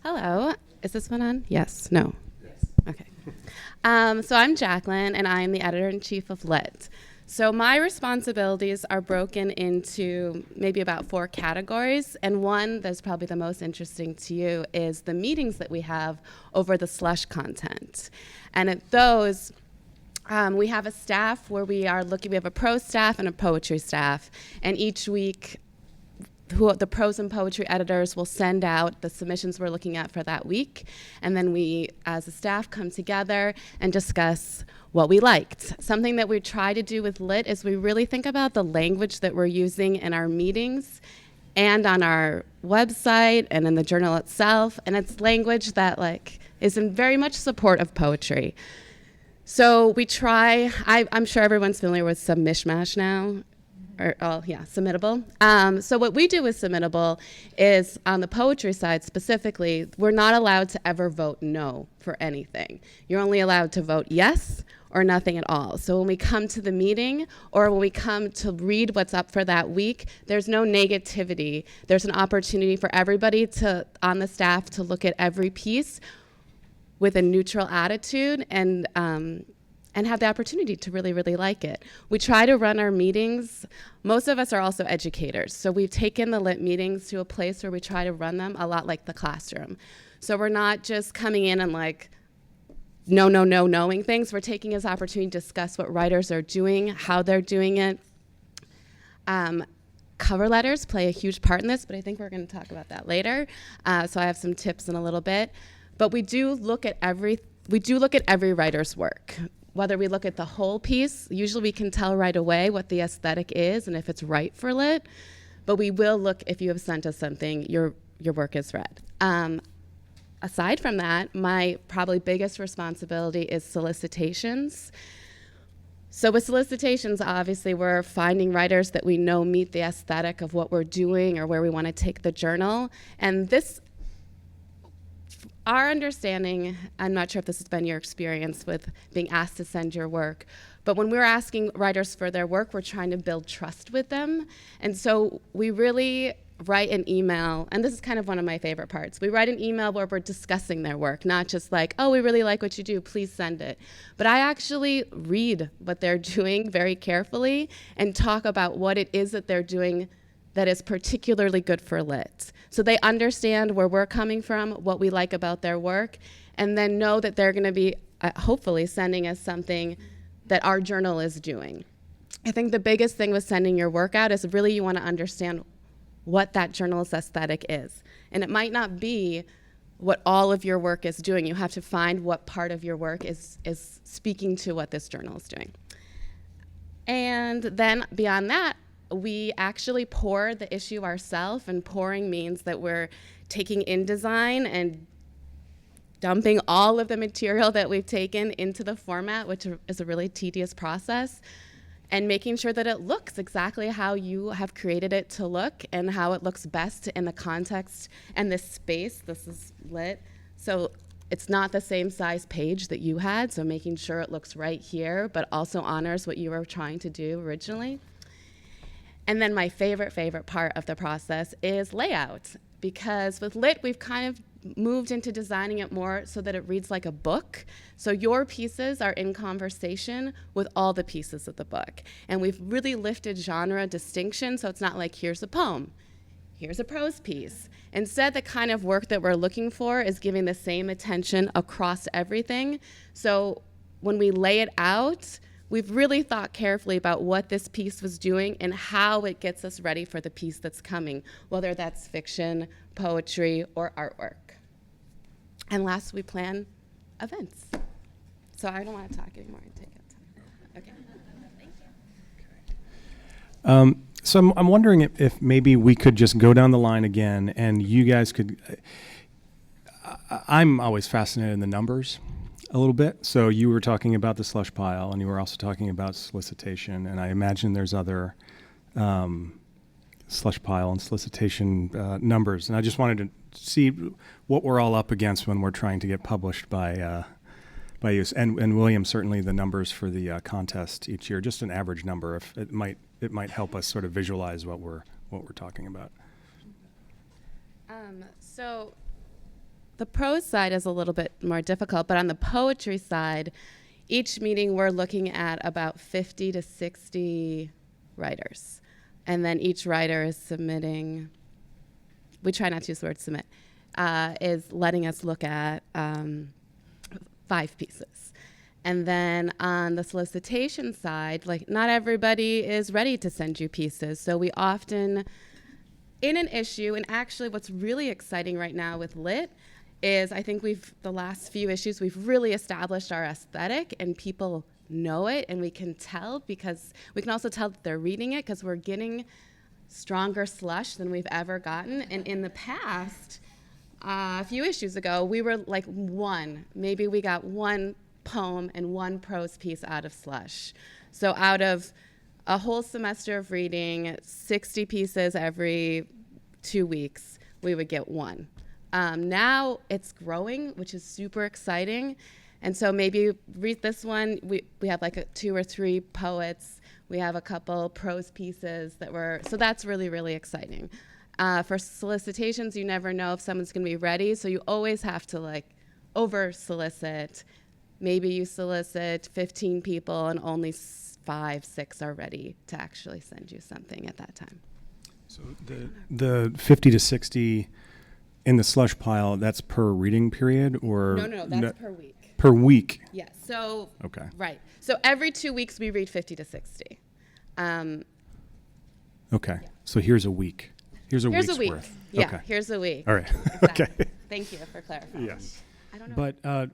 Hello. Is this one on? Yes. No. Yes. Okay. So I'm Jaclyn, and I'm the editor-in-chief of Lit. So my responsibilities are broken into maybe about 4 categories, and one that's probably the most interesting to you is the meetings that we have over the slush content. And at those, we have a staff where we have a prose staff and a poetry staff, and each week the prose and poetry editors will send out the submissions we're looking at for that week, and then we as a staff come together and discuss what we liked. Something that we try to do with Lit is we really think about the language that we're using in our meetings and on our website and in the journal itself, and it's language that is in very much support of poetry. So we try, I'm sure everyone's familiar with some mishmash now. Submittable. So what we do with Submittable is, on the poetry side specifically, we're not allowed to ever vote no for anything. You're only allowed to vote yes or nothing at all. So when we come to the meeting or when we come to read what's up for that week, there's no negativity. There's an opportunity for everybody on the staff to look at every piece with a neutral attitude and have the opportunity to really, really like it. We try to run our meetings. Most of us are also educators, so we've taken the Lit meetings to a place where we try to run them a lot like the classroom. So we're not just coming in and knowing things. We're taking this opportunity to discuss what writers are doing, how they're doing it. Cover letters play a huge part in this, but I think we're going to talk about that later. So I have some tips in a little bit. But we do look at every writer's work. Whether we look at the whole piece, usually we can tell right away what the aesthetic is and if it's right for Lit, but we will look if you have sent us something, your work is read. Aside from that, my probably biggest responsibility is solicitations. So with solicitations, obviously we're finding writers that we know meet the aesthetic of what we're doing or where we want to take the journal. And our understanding, I'm not sure if this has been your experience with being asked to send your work, but when we're asking writers for their work, we're trying to build trust with them. And so we really write an email, and this is kind of one of my favorite parts. We write an email where we're discussing their work, not just oh, we really like what you do, please send it. But I actually read what they're doing very carefully and talk about what it is that they're doing that is particularly good for Lit. So they understand where we're coming from, what we like about their work, and then know that they're going to be hopefully sending us something that our journal is doing. I think the biggest thing with sending your work out is really you want to understand what that journal's aesthetic is. And it might not be what all of your work is doing. You have to find what part of your work is speaking to what this journal is doing. And then beyond that, we actually pour the issue ourselves, and pouring means that we're taking InDesign and dumping all of the material that we've taken into the format, which is a really tedious process, and making sure that it looks exactly how you have created it to look and how it looks best in the context and the space. This is Lit. So it's not the same size page that you had, so making sure it looks right here, but also honors what you were trying to do originally. And then my favorite part of the process is layout, because with Lit, we've kind of moved into designing it more so that it reads like a book. So your pieces are in conversation with all the pieces of the book. And we've really lifted genre distinction, so it's not like here's a poem, here's a prose piece. Instead, the kind of work that we're looking for is giving the same attention across everything. So when we lay it out, we've really thought carefully about what this piece was doing and how it gets us ready for the piece that's coming, whether that's fiction, poetry, or artwork. And last, we plan events. So I don't want to talk anymore and take up time. Okay. Thank you. So I'm wondering if maybe we could just go down the line again and you guys could, I'm always fascinated in the numbers a little bit. So you were talking about the slush pile, and you were also talking about solicitation, and I imagine there's other slush pile and solicitation numbers. And I just wanted to see what we're all up against when we're trying to get published by you. And William, certainly the numbers for the contest each year, just an average number. If it might help us sort of visualize what we're talking about. So The prose side is a little bit more difficult, but on the poetry side, each meeting we're looking at about 50 to 60 writers. And then each writer is submitting, we try not to use the word submit, is letting us look at 5 pieces. And then on the solicitation side, like not everybody is ready to send you pieces. So we often, in an issue, and actually what's really exciting right now with Lit is I think the last few issues, we've really established our aesthetic and people know it and we can tell because we can also tell that they're reading it because we're getting stronger slush than we've ever gotten. And in the past, a few issues ago, we were like maybe we got one poem and one prose piece out of slush. So out of a whole semester of reading, 60 pieces every 2 weeks, we would get one. Now it's growing, which is super exciting. And so maybe read this one. We have like 2 or 3 poets. We have a couple prose pieces so that's really, really exciting. For solicitations, you never know if someone's going to be ready. So you always have to like over solicit. Maybe you solicit 15 people and only 5, 6 are ready to actually send you something at that time. So the 50 to 60 in the slush pile, that's per reading period or? No, that's per week. Per week? Yes. So, okay. Right. So every 2 weeks we read 50 to 60. Okay. Yeah. So here's a week. Here's a week's week. worth. Yeah, okay. Here's a week. All right. Exactly. Okay. Thank you for clarifying. Yes. I don't know. But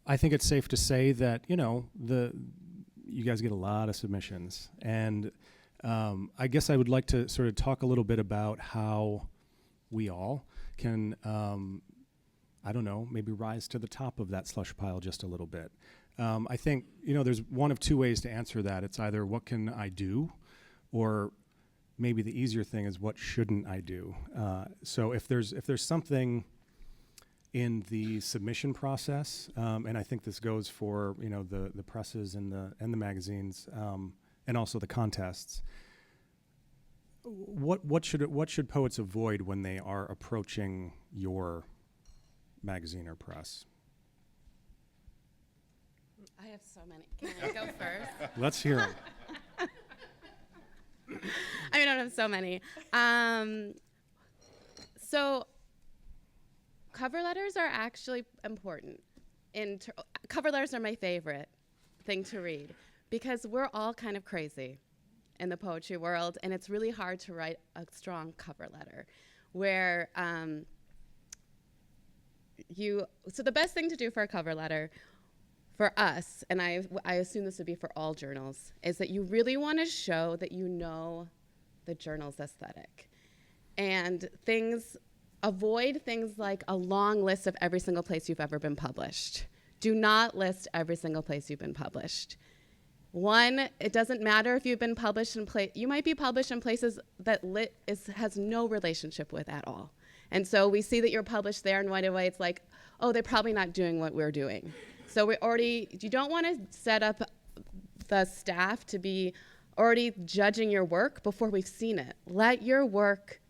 I think it's safe to say that, you guys get a lot of submissions. And I guess I would like to sort of talk a little bit about how we all can, maybe rise to the top of that slush pile just a little bit. I think, there's one of 2 ways to answer that. It's either what can I do, or maybe the easier thing is what shouldn't I do. So if there's something in the submission process, and I think this goes for the presses and the magazines, and also the contests. What should poets avoid when they are approaching your magazine or press? I have so many. Can I go first? Let's hear them. I don't have so many. So cover letters are actually important. Cover letters are my favorite thing to read because we're all kind of crazy in the poetry world, and it's really hard to write a strong cover letter where so the best thing to do for a cover letter for us, and I assume this would be for all journals, is that you really want to show that you know the journal's aesthetic. And avoid things like a long list of every single place you've ever been published. Do not list every single place you've been published. One, it doesn't matter if you've been published you might be published in places that Lit has no relationship with at all. And so we see that you're published there, and right away it's like, oh, they're probably not doing what we're doing. So you don't want to set up the staff to be already judging your work before we've seen it. Let your work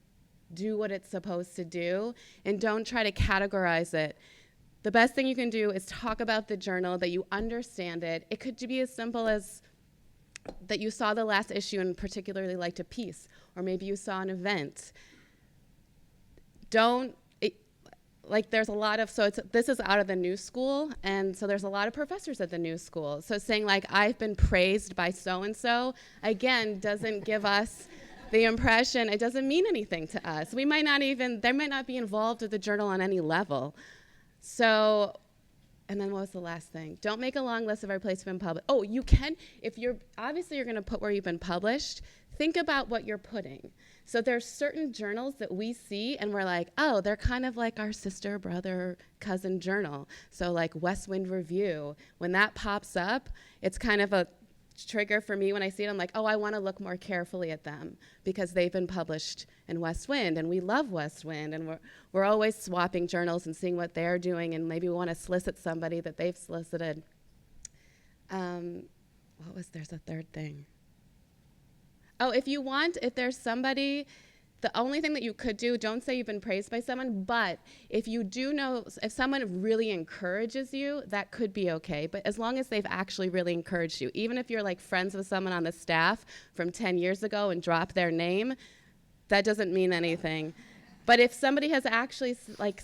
do what it's supposed to do, and don't try to categorize it. The best thing you can do is talk about the journal, that you understand it. It could be as simple as that you saw the last issue and particularly liked a piece, or maybe you saw an event. There's a lot of, this is out of the new school, and so there's a lot of professors at the new school. So saying like, I've been praised by so-and-so, again, doesn't give us the impression, it doesn't mean anything to us. They might not be involved with the journal on any level. So, and then what was the last thing? Don't make a long list of every place you've been published. Oh, you can, you're going to put where you've been published, think about what you're putting. So there's certain journals that we see and we're like, oh, they're kind of like our sister, brother, cousin journal. So like West Wind Review, when that pops up, it's kind of a trigger for me when I see it. I'm like, oh, I want to look more carefully at them because they've been published in West Wind, and we love West Wind, and we're always swapping journals and seeing what they're doing, and maybe we want to solicit somebody that they've solicited. There's a third thing. Oh, if there's somebody The only thing that you could do, don't say you've been praised by someone, but if you do know, if someone really encourages you, that could be okay. But as long as they've actually really encouraged you, even if you're like friends with someone on the staff from 10 years ago and drop their name, that doesn't mean anything. But if somebody has actually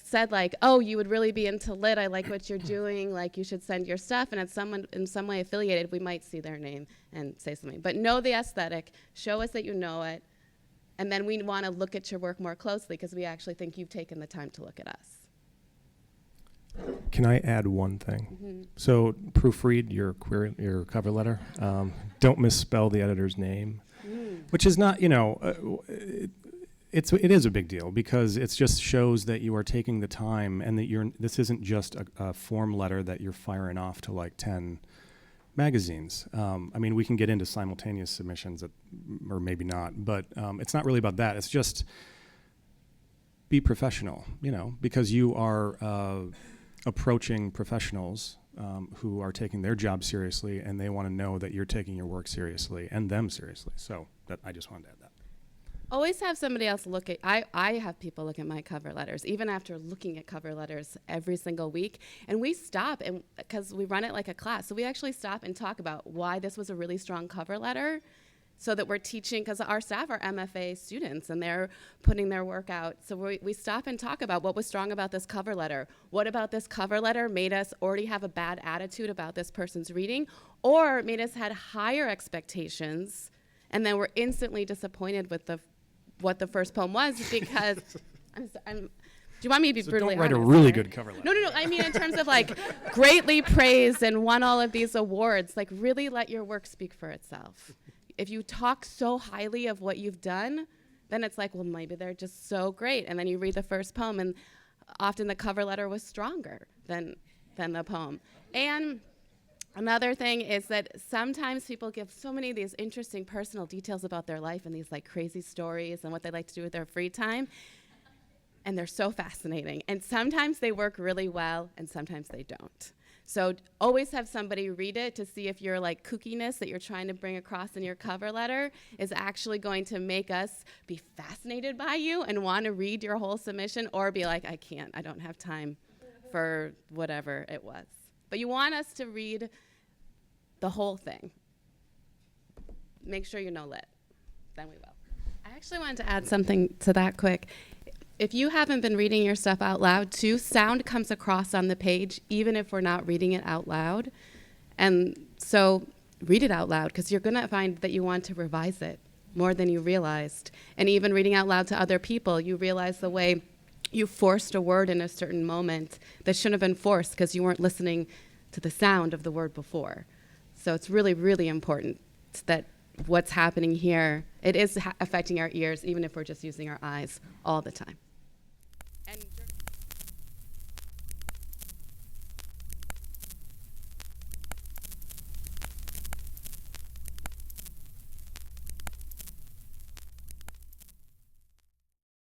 said like, oh, you would really be into lit, I like what you're doing, like you should send your stuff, and it's someone in some way affiliated, we might see their name and say something. But know the aesthetic, show us that you know it, and then we want to look at your work more closely because we actually think you've taken the time to look at us. Can I add one thing? Mm-hmm. So proofread your cover letter. Don't misspell the editor's name, which is not, it is a big deal because it just shows that you are taking the time and that this isn't just a form letter that you're firing off to like 10 magazines. We can get into simultaneous submissions or maybe not, but it's not really about that. It's just be professional, because you are approaching professionals who are taking their job seriously, and they want to know that you're taking your work seriously and them seriously. So I just wanted to add that. Always have somebody else look at, I have people look at my cover letters, even after looking at cover letters every single week. And we stop, and because we run it like a class, so we actually stop and talk about why this was a really strong cover letter, so that we're teaching, because our staff are MFA students, and they're putting their work out. So we stop and talk about what was strong about this cover letter. What about this cover letter made us already have a bad attitude about this person's reading, or made us had higher expectations, and then we're instantly disappointed with what the first poem was, because do you want me to be brutally honest? Don't write a really good cover letter. No. I mean, in terms of like greatly praised and won all of these awards, like really let your work speak for itself. If you talk so highly of what you've done, then it's like, well, maybe they're just so great. And then you read the first poem, and often the cover letter was stronger than the poem. And another thing is that sometimes people give so many of these interesting personal details about their life and these like crazy stories and what they like to do with their free time. And they're so fascinating. And sometimes they work really well, and sometimes they don't. So always have somebody read it to see if your like kookiness that you're trying to bring across in your cover letter is actually going to make us be fascinated by you and want to read your whole submission, or be like, I don't have time for whatever it was. But you want us to read the whole thing. Make sure you know lit. Then we will. I actually wanted to add something to that quick. If you haven't been reading your stuff out loud too, sound comes across on the page even if we're not reading it out loud. And so read it out loud, because you're going to find that you want to revise it more than you realized. And even reading out loud to other people, you realize the way you forced a word in a certain moment that shouldn't have been forced because you weren't listening to the sound of the word before. So it's really, really important that what's happening here, it is affecting our ears, even if we're just using our eyes all the time.